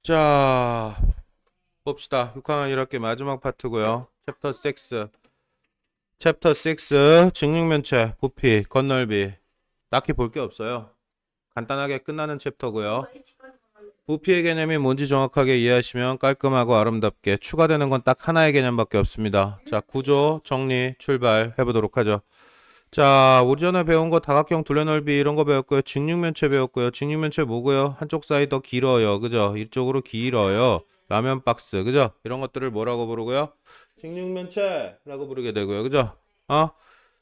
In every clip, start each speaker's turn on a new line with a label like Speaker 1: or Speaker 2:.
Speaker 1: 자, 봅시다. 6학년 1학기 마지막 파트고요. 챕터 6. 챕터 6. 직육면체, 부피, 건널비. 딱히 볼 게 없어요. 간단하게 끝나는 챕터고요. 부피의 개념이 뭔지 정확하게 이해하시면 깔끔하고 아름답게 추가되는 건 딱 하나의 개념밖에 없습니다. 자, 구조, 정리, 출발 해보도록 하죠. 자, 우리 전에 배운 거 다각형 둘레넓이 이런 거 배웠고요. 직육면체 배웠고요. 직육면체 뭐고요? 한쪽 사이 더 길어요. 그죠? 이쪽으로 길어요. 라면 박스. 그죠? 이런 것들을 뭐라고 부르고요? 직육면체라고 부르게 되고요. 그죠? 어?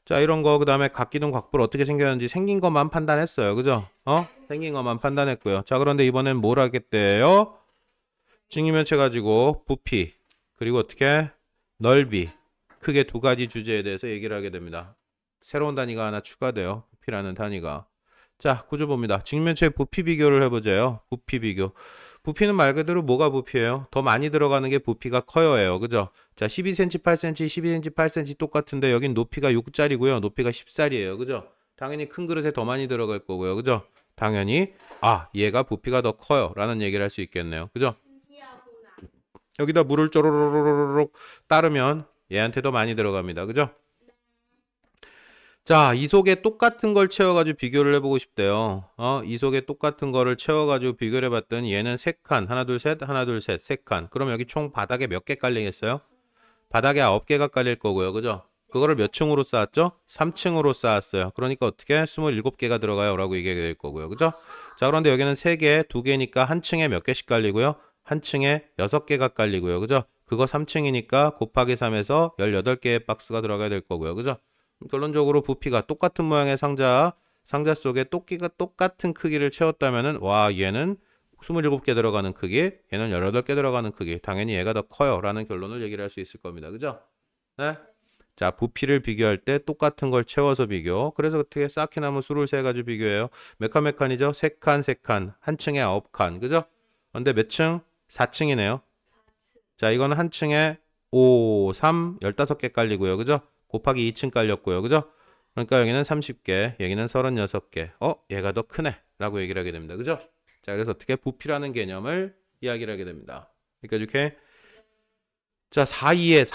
Speaker 1: 자, 이런 거 그다음에 각기둥 각불 어떻게 생겼는지 생긴 것만 판단했어요. 그죠? 생긴 것만 판단했고요. 자, 그런데 이번엔 뭘 하겠대요? 직육면체 가지고 부피 그리고 어떻게 넓이 크게 두 가지 주제에 대해서 얘기를 하게 됩니다. 새로운 단위가 하나 추가돼요. 부피라는 단위가. 자, 구조 봅니다. 직면체 부피 비교를 해보자요. 부피 비교. 부피는 말 그대로 뭐가 부피예요? 더 많이 들어가는 게 부피가 커요예요. 그죠? 자, 12cm, 8cm, 12cm, 8cm 똑같은데 여긴 높이가 6짜리고요. 높이가 10살이에요. 그죠? 당연히 큰 그릇에 더 많이 들어갈 거고요. 그죠? 당연히 얘가 부피가 더 커요. 라는 얘기를 할 수 있겠네요. 그죠? 여기다 물을 쪼로로로록 따르면 얘한테 더 많이 들어갑니다. 그죠? 자, 이 속에 똑같은 걸 채워가지고 비교를 해보고 싶대요. 이 속에 똑같은 거를 채워가지고 비교를 해봤더니 얘는 3칸, 하나, 둘, 셋, 하나, 둘, 셋, 3칸. 그럼 여기 총 바닥에 몇 개 깔리겠어요? 바닥에 9개가 깔릴 거고요. 그죠? 그거를 몇 층으로 쌓았죠? 3층으로 쌓았어요. 그러니까 어떻게? 27개가 들어가요. 라고 얘기하게 될 거고요. 그죠? 자, 그런데 여기는 3개, 2개니까 한 층에 몇 개씩 깔리고요? 한 층에 6개가 깔리고요. 그죠? 그거 3층이니까 곱하기 3에서 18개의 박스가 들어가야 될 거고요. 그죠? 결론적으로 부피가 똑같은 모양의 상자 속에 토끼가 똑같은 크기를 채웠다면은 와 얘는 27개 들어가는 크기, 얘는 18개 들어가는 크기. 당연히 얘가 더 커요. 라는 결론을 얘기를 할 수 있을 겁니다. 그죠? 네? 자, 부피를 비교할 때 똑같은 걸 채워서 비교. 그래서 어떻게 쌓기나무 수를 세가지고 비교해요. 몇 칸 몇 칸이죠? 3칸, 3칸. 한 층에 9칸. 그죠? 근데 몇 층? 4층이네요. 자, 이거는 한 층에 5, 3, 15개 깔리고요. 그죠? 곱하기 2층 깔렸고요. 그죠? 그러니까 여기는 30개, 여기는 36개. 얘가 더 크네. 라고 얘기를 하게 됩니다. 그죠? 자, 그래서 어떻게 부피라는 개념을 이야기를 하게 됩니다. 그러니까 이렇게 자, 사이에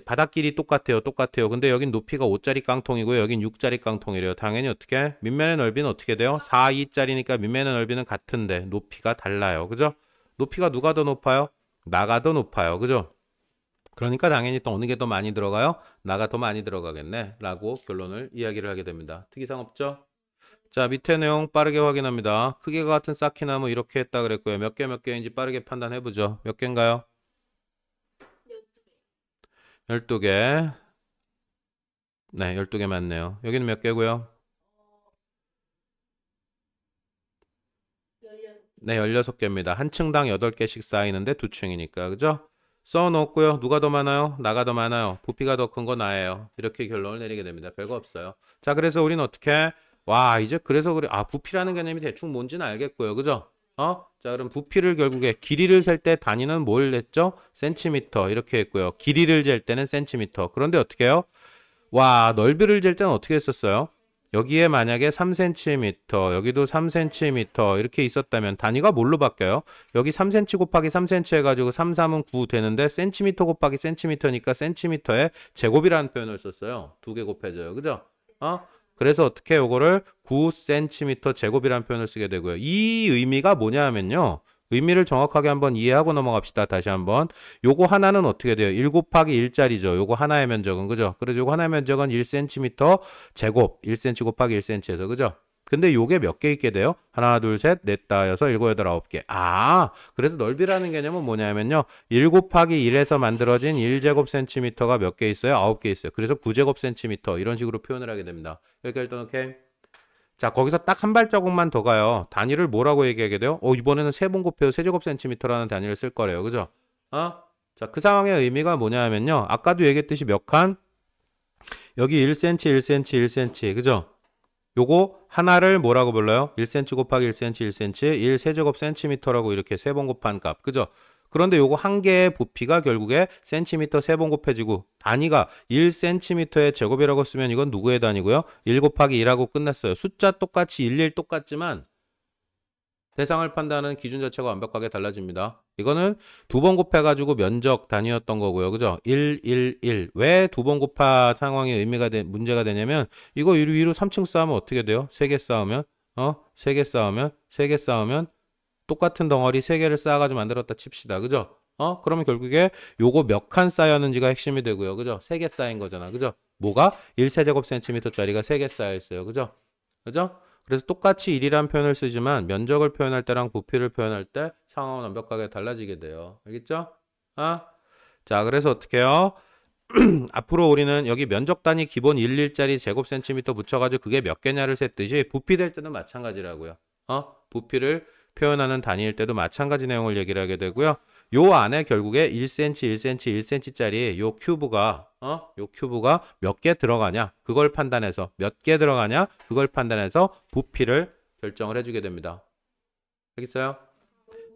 Speaker 1: 바닥길이 똑같아요. 똑같아요. 근데 여긴 높이가 5짜리 깡통이고요. 여긴 6짜리 깡통이래요. 당연히 어떻게? 밑면의 넓이는 어떻게 돼요? 4, 2짜리니까 밑면의 넓이는 같은데 높이가 달라요. 그죠? 높이가 누가 더 높아요? 나가 더 높아요. 그죠? 그러니까 당연히 또 어느 게 더 많이 들어가요? 나가 더 많이 들어가겠네. 라고 결론을 이야기를 하게 됩니다. 특이사항 없죠? 자, 밑에 내용 빠르게 확인합니다. 크기가 같은 쌓기나무 이렇게 했다 그랬고요. 몇 개인지 빠르게 판단해보죠. 몇 개인가요? 12개. 네, 12개 맞네요. 여기는 몇 개고요? 네, 16개입니다. 한 층당 8개씩 쌓이는데 두 층이니까. 그죠? 써놓고요. 누가 더 많아요? 나가 더 많아요. 부피가 더 큰 거 나예요. 이렇게 결론을 내리게 됩니다. 별거 없어요. 자, 그래서 우리는 어떻게? 와, 이제 그래서 그래. 부피라는 개념이 대충 뭔지는 알겠고요. 그죠? 자, 그럼 부피를 결국에 길이를 셀 때 단위는 뭘 냈죠? 센티미터 이렇게 했고요. 길이를 잴 때는 센티미터. 그런데 어떻게 해요? 와, 넓이를 잴 때는 어떻게 했었어요? 여기에 만약에 3cm, 여기도 3cm 이렇게 있었다면 단위가 뭘로 바뀌어요? 여기 3cm 곱하기 3cm 해가지고 3, 3은 9 되는데 cm 곱하기 cm니까 cm의 제곱이라는 표현을 썼어요. 두 개 곱해져요. 그죠? 그래서 어떻게 요거를 9cm 제곱이라는 표현을 쓰게 되고요. 이 의미가 뭐냐 하면요. 의미를 정확하게 한번 이해하고 넘어갑시다. 다시 한번. 요거 하나는 어떻게 돼요? 1 곱하기 1짜리죠. 요거 하나의 면적은 그죠? 그래서 요거 하나의 면적은 1cm 제곱 1cm 곱하기 1cm에서 그죠? 근데 요게 몇 개 있게 돼요? 하나, 둘, 셋, 넷, 다, 여섯, 일곱, 여덟, 아홉 개. 그래서 넓이라는 개념은 뭐냐면요. 1 곱하기 1에서 만들어진 1제곱 센티미터가 몇 개 있어요? 9개 있어요. 그래서 9제곱 센티미터 이런 식으로 표현을 하게 됩니다. 여기까지 일단 오케이. 자, 거기서 딱 한 발자국만 더 가요. 단위를 뭐라고 얘기하게 돼요? 이번에는 세 번 곱해요. 세제곱 센티미터라는 단위를 쓸 거래요. 그죠? 자, 그 상황의 의미가 뭐냐 하면요. 아까도 얘기했듯이 몇 칸? 여기 1cm, 1cm, 1cm. 그죠? 요거 하나를 뭐라고 불러요? 1cm 곱하기 1cm, 1cm, 1 세제곱 센티미터라고 이렇게 세 번 곱한 값. 그죠? 그런데 요거 한 개의 부피가 결국에 센티미터 세 번 곱해지고 단위가 1cm의 제곱이라고 쓰면 이건 누구의 단위고요? 1 곱하기 1하고 끝났어요. 숫자 똑같이 11 똑같지만 대상을 판단하는 기준 자체가 완벽하게 달라집니다. 이거는 두 번 곱해가지고 면적 단위였던 거고요. 그죠? 1, 1, 1. 왜 두 번 곱하 상황이 문제가 되냐면, 이거 위로 3층 쌓으면 어떻게 돼요? 3개 쌓으면, 3개 쌓으면, 3개 쌓으면, 똑같은 덩어리 3개를 쌓아가지고 만들었다 칩시다. 그죠? 그러면 결국에 요거 몇 칸 쌓였는지가 핵심이 되고요. 그죠? 3개 쌓인 거잖아. 그죠? 뭐가? 1세제곱센티미터짜리가 3개 쌓여 있어요. 그죠? 그죠? 그래서 똑같이 1이라는 표현을 쓰지만 면적을 표현할 때랑 부피를 표현할 때 상황은 완벽하게 달라지게 돼요. 알겠죠? 자, 그래서 어떻게 해요? 앞으로 우리는 여기 면적 단위 기본 11짜리 제곱센티미터 붙여가지고 그게 몇 개냐를 셌듯이 부피 될 때는 마찬가지라고요. 부피를 표현하는 단위일 때도 마찬가지 내용을 얘기를 하게 되고요. 요 안에 결국에 1cm, 1cm, 1cm짜리 요 큐브가 몇 개 들어가냐 그걸 판단해서 몇 개 들어가냐 그걸 판단해서 부피를 결정을 해주게 됩니다. 알겠어요?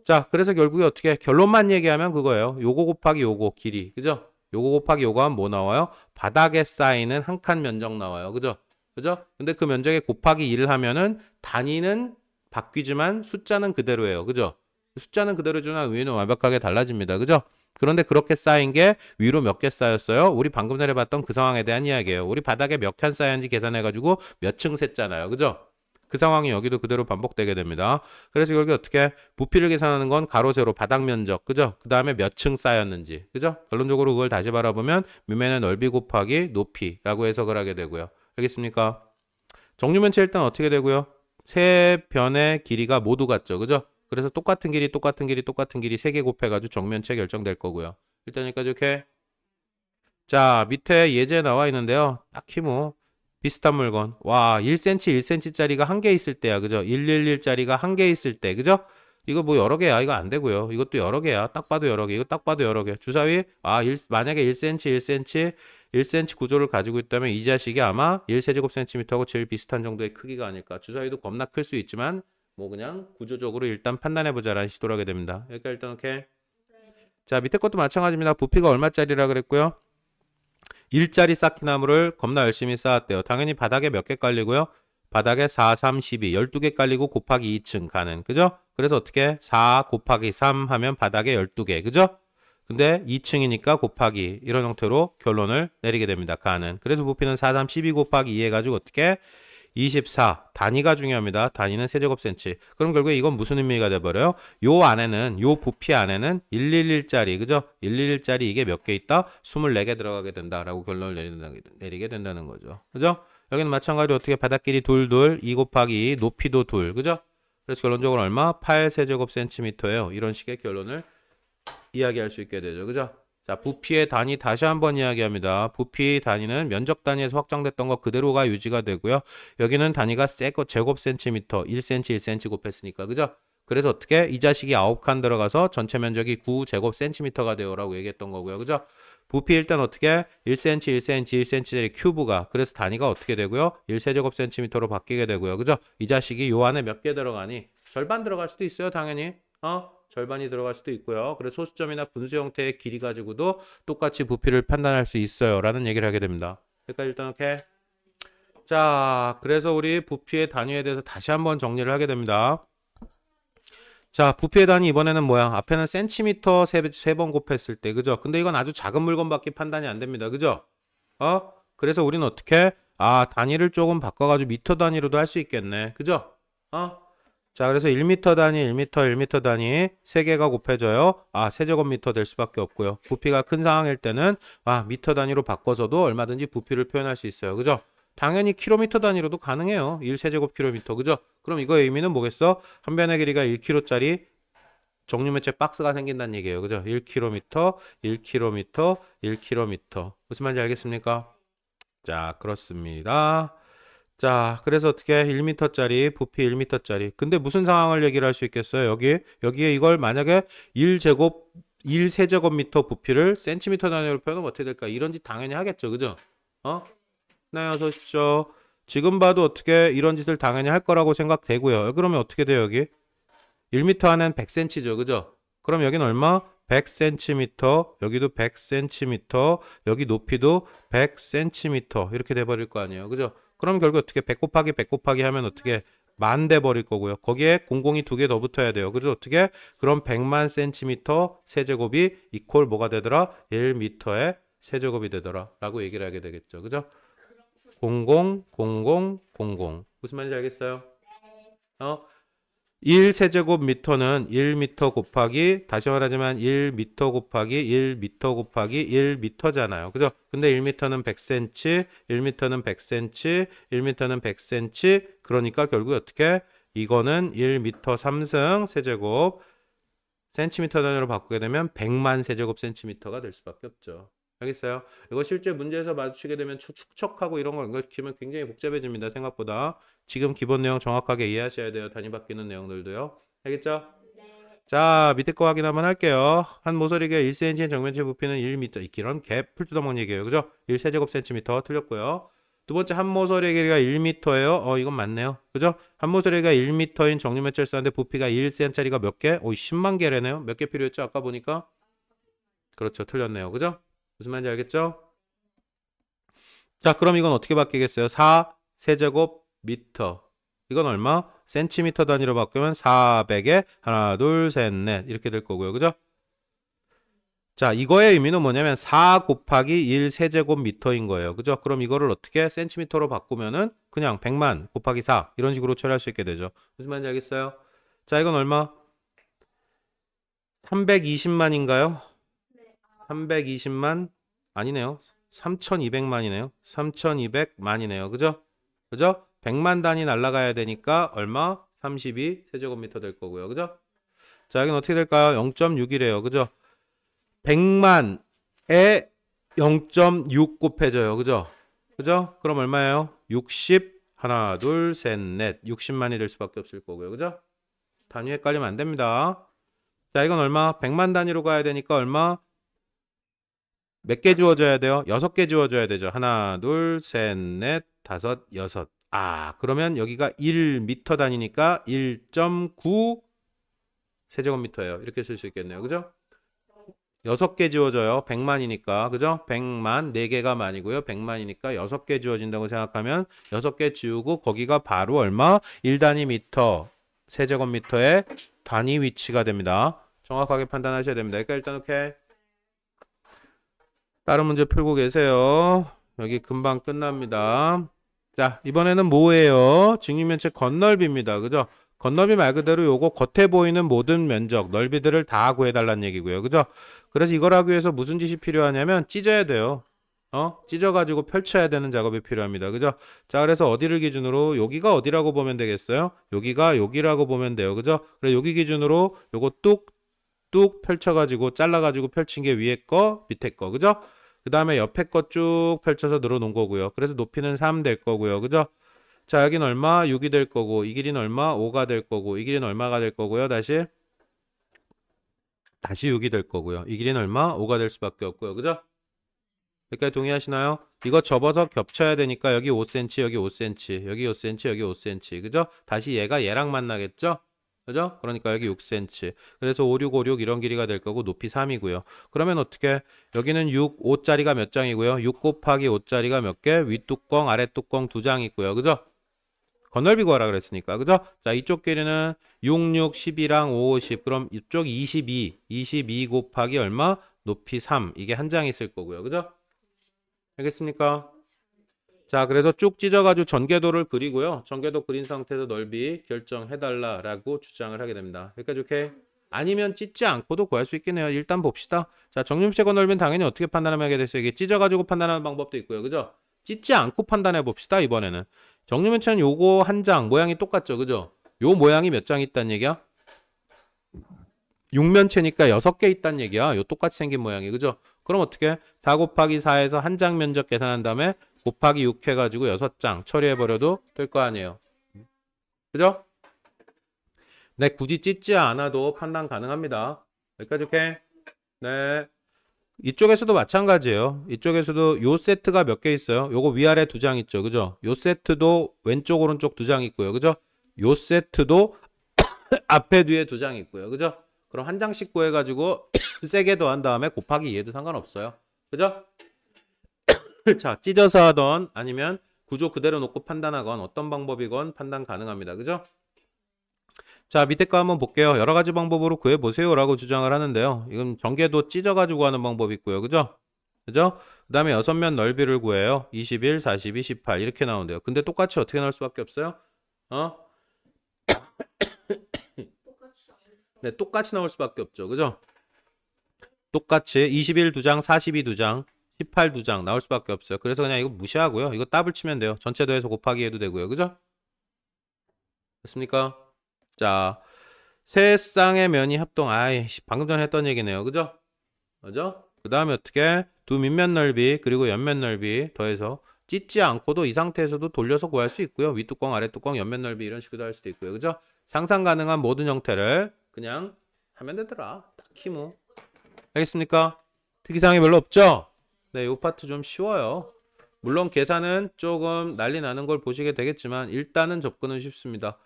Speaker 1: 자, 그래서 결국에 어떻게 결론만 얘기하면 그거예요. 요거 곱하기 요거 길이, 그죠? 요거 곱하기 요거 하면 뭐 나와요? 바닥에 쌓이는 한 칸 면적 나와요. 그죠? 그죠? 근데 그 면적에 곱하기 1을 하면은 단위는 바뀌지만 숫자는 그대로예요. 그죠? 숫자는 그대로지만 의미는 완벽하게 달라집니다. 그죠? 그런데 그렇게 쌓인 게 위로 몇 개 쌓였어요? 우리 방금 전에 봤던 그 상황에 대한 이야기예요. 우리 바닥에 몇 칸 쌓였는지 계산해가지고 몇 층 셌잖아요. 그죠? 그 상황이 여기도 그대로 반복되게 됩니다. 그래서 여기 어떻게 부피를 계산하는 건 가로 세로 바닥 면적, 그죠? 그 다음에 몇 층 쌓였는지, 그죠? 결론적으로 그걸 다시 바라보면 뮤멘의 넓이 곱하기 높이라고 해석을 하게 되고요. 알겠습니까? 정류면체 일단 어떻게 되고요? 세 변의 길이가 모두 같죠, 그죠? 그래서 똑같은 길이 세 개 곱해가지고 정면체 결정될 거고요. 일단 여기까지 이렇게. 자, 밑에 예제 나와 있는데요. 딱히 뭐 비슷한 물건. 와, 1cm, 1cm짜리가 한 개 있을 때야. 그죠? 111짜리가 한 개 있을 때. 그죠? 이거 뭐 여러 개야. 이거 안 되고요. 이것도 여러 개야. 딱 봐도 여러 개. 이거 딱 봐도 여러 개. 주사위. 만약에 1cm 구조를 가지고 있다면 이 자식이 아마 1세제곱센티미터하고 제일 비슷한 정도의 크기가 아닐까. 주사위도 겁나 클 수 있지만 뭐 그냥 구조적으로 일단 판단해보자라는 시도를 하게 됩니다. 여기까지 일단 오케이. 자, 밑에 것도 마찬가지입니다. 부피가 얼마짜리라 그랬고요. 1짜리 쌓기나무를 겁나 열심히 쌓았대요. 당연히 바닥에 몇 개 깔리고요. 바닥에 4, 3, 12, 12개 깔리고 곱하기 2층 가는. 그죠? 그래서 어떻게 4 곱하기 3 하면 바닥에 12개. 그죠? 근데 2층이니까 곱하기 이런 형태로 결론을 내리게 됩니다. 가는. 그래서 부피는 4, 3, 12 곱하기 2 해가지고 어떻게 24. 단위가 중요합니다. 단위는 세제곱센치. 그럼 결국에 이건 무슨 의미가 돼버려요? 요 부피 안에는 111짜리, 그죠? 111짜리 이게 몇 개 있다? 24개 들어가게 된다라고 결론을 내리게 된다는 거죠. 그죠? 여기는 마찬가지로 어떻게 바닥길이 둘, 2 곱하기 2, 높이도 둘, 그죠? 그래서 결론적으로 얼마? 8세제곱센티미터예요. 이런 식의 결론을 이야기할 수 있게 되죠. 그죠? 자, 부피의 단위 다시 한번 이야기합니다. 부피 단위는 면적 단위에서 확장됐던 거 그대로가 유지가 되고요. 여기는 단위가 제곱센티미터, 1cm, 1cm 곱했으니까. 그죠? 그래서 어떻게? 이 자식이 9칸 들어가서 전체 면적이 9제곱센티미터가 되어라고 얘기했던 거고요. 그죠? 부피 일단 어떻게? 1cm, 1cm, 1cm짜리 큐브가. 그래서 단위가 어떻게 되고요? 1세제곱센티미터로 바뀌게 되고요. 그죠? 이 자식이 요 안에 몇 개 들어가니? 절반 들어갈 수도 있어요. 당연히. 절반이 들어갈 수도 있고요. 그래서 소수점이나 분수 형태의 길이 가지고도 똑같이 부피를 판단할 수 있어요. 라는 얘기를 하게 됩니다. 여기까지 일단 오케이. 자, 그래서 우리 부피의 단위에 대해서 다시 한번 정리를 하게 됩니다. 자, 부피의 단위 이번에는 뭐야? 앞에는 센티미터 세 번 곱했을 때, 그죠? 근데 이건 아주 작은 물건밖에 판단이 안 됩니다. 그죠? 그래서 우리는 어떻게? 단위를 조금 바꿔가지고 미터 단위로도 할 수 있겠네. 그죠? 자, 그래서 1m 단위, 1m 단위 3개가 곱해져요. 세제곱미터 될 수밖에 없고요. 부피가 큰 상황일 때는 미터 단위로 바꿔서도 얼마든지 부피를 표현할 수 있어요. 그죠? 당연히 킬로미터 단위로도 가능해요. 1세제곱킬로미터. 그죠? 그럼 이거의 의미는 뭐겠어? 한 변의 길이가 1km짜리 정류면체 박스가 생긴다는 얘기예요. 그죠? 1km, 1km, 1km. 무슨 말인지 알겠습니까? 자, 그렇습니다. 자, 그래서 어떻게 1m짜리 부피 1m짜리. 근데 무슨 상황을 얘기를 할 수 있겠어요? 여기에 이걸 만약에 1세제곱미터 부피를 센티미터 단위로 표현하면 어떻게 될까? 이런 짓 당연히 하겠죠. 그죠? 네, 어서 오십시오. 지금 봐도 어떻게 이런 짓을 당연히 할 거라고 생각되고요. 그러면 어떻게 돼요, 여기? 1m 안엔 100cm죠. 그죠? 그럼 여기는 얼마? 100cm, 여기도 100cm, 여기 높이도 100cm 이렇게 돼버릴 거 아니에요. 그죠? 그럼 결국 어떻게 100 곱하기 100 곱하기 하면 어떻게 만 돼 버릴 거고요. 거기에 공공이 두 개 더 붙어야 돼요. 그죠? 어떻게? 그럼 100만 센티미터 세제곱이 이퀄 뭐가 되더라? 1미터의 세제곱이 되더라. 라고 얘기를 하게 되겠죠. 그죠? 00, 00, 00. 무슨 말인지 알겠어요? 1세제곱미터는 1미터 곱하기 다시 말하지만 1미터 곱하기 1미터 곱하기 1미터잖아요. 그죠? 근데 1미터는 100cm, 1미터는 100cm, 1미터는 100cm. 그러니까 결국 어떻게? 이거는 1미터 3승 세제곱 센티미터 단위로 바꾸게 되면 100만 세제곱 센티미터가 될 수밖에 없죠. 알겠어요? 이거 실제 문제에서 마주치게 되면 축척하고 이런 거 연결시키면 굉장히 복잡해집니다. 생각보다. 지금 기본 내용 정확하게 이해하셔야 돼요. 단위 바뀌는 내용들도요. 알겠죠? 자, 밑에 거 확인 한번 할게요. 한 모서리가 1cm의 정면체 부피는 1m. 이런 갭 풀뜯어먹는 얘기예요. 그죠? 1세제곱 센티미터 틀렸고요. 두 번째 한 모서리의 길이가 1m예요. 이건 맞네요. 그죠? 한 모서리가 1m인 정류면체를 쓰는데 부피가 1cm짜리가 몇 개? 10만 개래네요. 몇 개 필요했죠? 아까 보니까. 그렇죠. 틀렸네요. 그죠? 무슨 말인지 알겠죠? 자, 그럼 이건 어떻게 바뀌겠어요? 4 세제곱 미터. 이건 얼마? 센티미터 단위로 바꾸면 400에 하나, 둘, 셋, 넷 이렇게 될 거고요. 그죠? 자, 이거의 의미는 뭐냐면 4 곱하기 1 세제곱 미터인 거예요. 그죠? 그럼 이거를 어떻게 센티미터로 바꾸면은 그냥 100만 곱하기 4 이런 식으로 처리할 수 있게 되죠. 무슨 말인지 알겠어요? 자, 이건 얼마? 320만인가요? 320만? 아니네요. 3200만이네요. 3200만이네요. 그죠? 그죠? 100만 단위 날라가야 되니까 얼마? 32 세제곱미터 될 거고요. 그죠? 자, 여기는 어떻게 될까요? 0.6이래요. 그죠? 100만에 0.6 곱해져요. 그죠? 그죠? 그럼 얼마예요? 60 하나, 둘, 셋, 넷 60만이 될 수밖에 없을 거고요. 그죠? 단위 헷갈리면 안 됩니다. 자, 이건 얼마? 100만 단위로 가야 되니까 얼마? 몇 개 주어져야 돼요? 6개 주어져야 되죠. 하나, 둘, 셋, 넷, 다섯, 여섯. 그러면 여기가 1미터 단위니까 1.9 세제곱미터예요. 이렇게 쓸 수 있겠네요. 그죠? 6개 지워져요. 100만이니까. 그죠? 100만, 4개가 만이고요. 100만이니까 6개 지워진다고 생각하면 6개 지우고 거기가 바로 얼마? 1단위 미터, 세제곱미터의 단위 위치가 됩니다. 정확하게 판단하셔야 됩니다. 그러니까 일단 오케이. 다른 문제 풀고 계세요. 여기 금방 끝납니다. 자, 이번에는 뭐예요? 직육면체 건널비입니다. 그죠? 건널비 말 그대로 요거 겉에 보이는 모든 면적, 넓이들을 다 구해달라는 얘기고요. 그죠? 그래서 이걸 하기 위해서 무슨 짓이 필요하냐면 찢어야 돼요. 찢어가지고 펼쳐야 되는 작업이 필요합니다. 그죠? 자, 그래서 어디를 기준으로 여기가 어디라고 보면 되겠어요? 여기가 여기라고 보면 돼요. 그죠? 그래 여기 기준으로 요거 뚝 펼쳐가지고 잘라가지고 펼친 게 위에 거, 밑에 거. 그죠? 그 다음에 옆에 거 쭉 펼쳐서 늘어놓은 거고요. 그래서 높이는 3 될 거고요. 그죠? 자, 여긴 얼마? 6이 될 거고, 이 길이는 얼마? 5가 될 거고, 이 길이는 얼마가 될 거고요. 다시 6이 될 거고요. 이 길이는 얼마? 5가 될 수밖에 없고요. 그죠? 여기까지 동의하시나요? 이거 접어서 겹쳐야 되니까 여기 5cm, 여기 5cm, 여기 5cm, 여기 5cm. 그죠? 다시 얘가 얘랑 만나겠죠? 그죠? 그러니까 여기 6cm. 그래서 5, 6, 5, 6 이런 길이가 될 거고 높이 3이고요. 그러면 어떻게? 여기는 6, 5짜리가 몇 장이고요? 6 곱하기 5짜리가 몇 개? 윗뚜껑, 아랫뚜껑 2장 있고요. 그죠? 건널비 구하라 그랬으니까. 그죠? 자, 이쪽 길이는 6, 6, 10이랑 5, 50. 그럼 이쪽 22 곱하기 얼마? 높이 3. 이게 한 장 있을 거고요. 그죠? 알겠습니까? 자, 그래서 쭉 찢어가지고 전개도를 그리고요. 전개도 그린 상태에서 넓이 결정해달라라고 주장을 하게 됩니다. 여기까지 오케이? 아니면 찢지 않고도 구할 수 있겠네요. 일단 봅시다. 자, 정육체건 넓이는 당연히 어떻게 판단하게 됐어요? 이게 찢어가지고 판단하는 방법도 있고요. 그죠? 찢지 않고 판단해 봅시다. 이번에는. 정육면체는 요거 한 장, 모양이 똑같죠. 그죠? 요 모양이 몇 장 있다는 얘기야? 6면체니까 6개 있다는 얘기야. 요 똑같이 생긴 모양이. 그죠? 그럼 어떻게? 4 곱하기 4에서 한 장 면적 계산한 다음에 곱하기 6 해가지고 6장 처리해버려도 될 거 아니에요. 그죠? 네, 굳이 찢지 않아도 판단 가능합니다. 여기까지 오케이? 네. 이쪽에서도 마찬가지예요. 이쪽에서도 요 세트가 몇 개 있어요? 요거 위아래 2장 있죠. 그죠? 요 세트도 왼쪽 오른쪽 2장 있고요. 그죠? 요 세트도 앞에 뒤에 2장 있고요. 그죠? 그럼 한 장씩 구해가지고 세게 더한 다음에 곱하기 2해도 상관없어요. 그죠? 자, 찢어서 하던 아니면 구조 그대로 놓고 판단하건 어떤 방법이건 판단 가능합니다. 그죠? 자, 밑에 거 한번 볼게요. 여러 가지 방법으로 구해보세요 라고 주장을 하는데요. 이건 전개도 찢어가지고 하는 방법이 있고요. 그죠? 그죠? 그 다음에 6면 넓이를 구해요. 21, 42, 18 이렇게 나오는데요. 근데 똑같이 어떻게 나올 수밖에 없어요? 네, 똑같이 나올 수밖에 없죠. 그죠? 똑같이 21 2장, 42 2장, 18 2장 나올 수밖에 없어요. 그래서 그냥 이거 무시하고요. 이거 더블 치면 돼요. 전체 더해서 곱하기 해도 되고요. 그죠? 됐습니까? 자, 세 쌍의 면이 합동. 아이, 방금 전에 했던 얘기네요. 그죠? 그죠? 그 다음에 어떻게? 두 밑면 넓이 그리고 옆면 넓이 더해서 찢지 않고도 이 상태에서도 돌려서 구할 수 있고요. 윗뚜껑, 아랫뚜껑, 옆면 넓이 이런 식으로 할 수도 있고요. 그죠? 상상 가능한 모든 형태를 그냥 하면 되더라. 딱히 뭐. 알겠습니까? 특이사항이 별로 없죠? 네, 이 파트 좀 쉬워요. 물론 계산은 조금 난리 나는 걸 보시게 되겠지만 일단은 접근은 쉽습니다.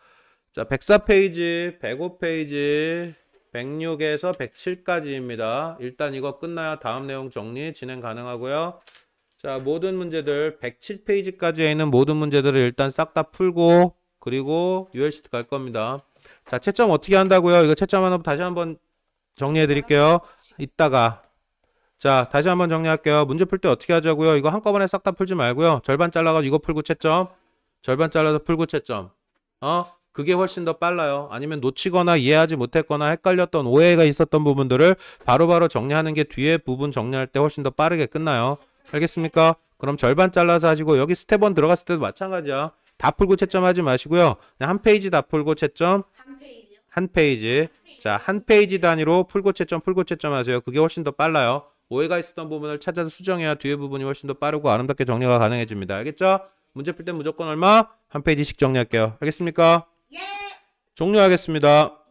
Speaker 1: 자, 104페이지, 105페이지, 106에서 107까지입니다. 일단 이거 끝나야 다음 내용 정리 진행 가능하고요. 자, 모든 문제들 107페이지까지에 있는 모든 문제들을 일단 싹 다 풀고 그리고 ULCT 갈 겁니다. 자, 채점 어떻게 한다고요? 이거 채점 하나 다시 한번 정리해 드릴게요. 이따가. 자, 다시 한번 정리할게요. 문제 풀 때 어떻게 하자고요? 이거 한꺼번에 싹 다 풀지 말고요. 절반 잘라가지고 이거 풀고 채점. 절반 잘라서 풀고 채점. 그게 훨씬 더 빨라요. 아니면 놓치거나 이해하지 못했거나 헷갈렸던 오해가 있었던 부분들을 바로바로 정리하는 게 뒤에 부분 정리할 때 훨씬 더 빠르게 끝나요. 알겠습니까? 그럼 절반 잘라서 하시고 여기 스텝 1 들어갔을 때도 마찬가지야. 다 풀고 채점하지 마시고요. 그냥 한 페이지 다 풀고 채점. 한 페이지. 자, 한 페이지 단위로 풀고 채점 하세요. 그게 훨씬 더 빨라요. 오해가 있었던 부분을 찾아서 수정해야 뒤에 부분이 훨씬 더 빠르고 아름답게 정리가 가능해집니다. 알겠죠? 문제 풀 때 무조건 얼마? 한 페이지씩 정리할게요. 알겠습니까? 종료하겠습니다.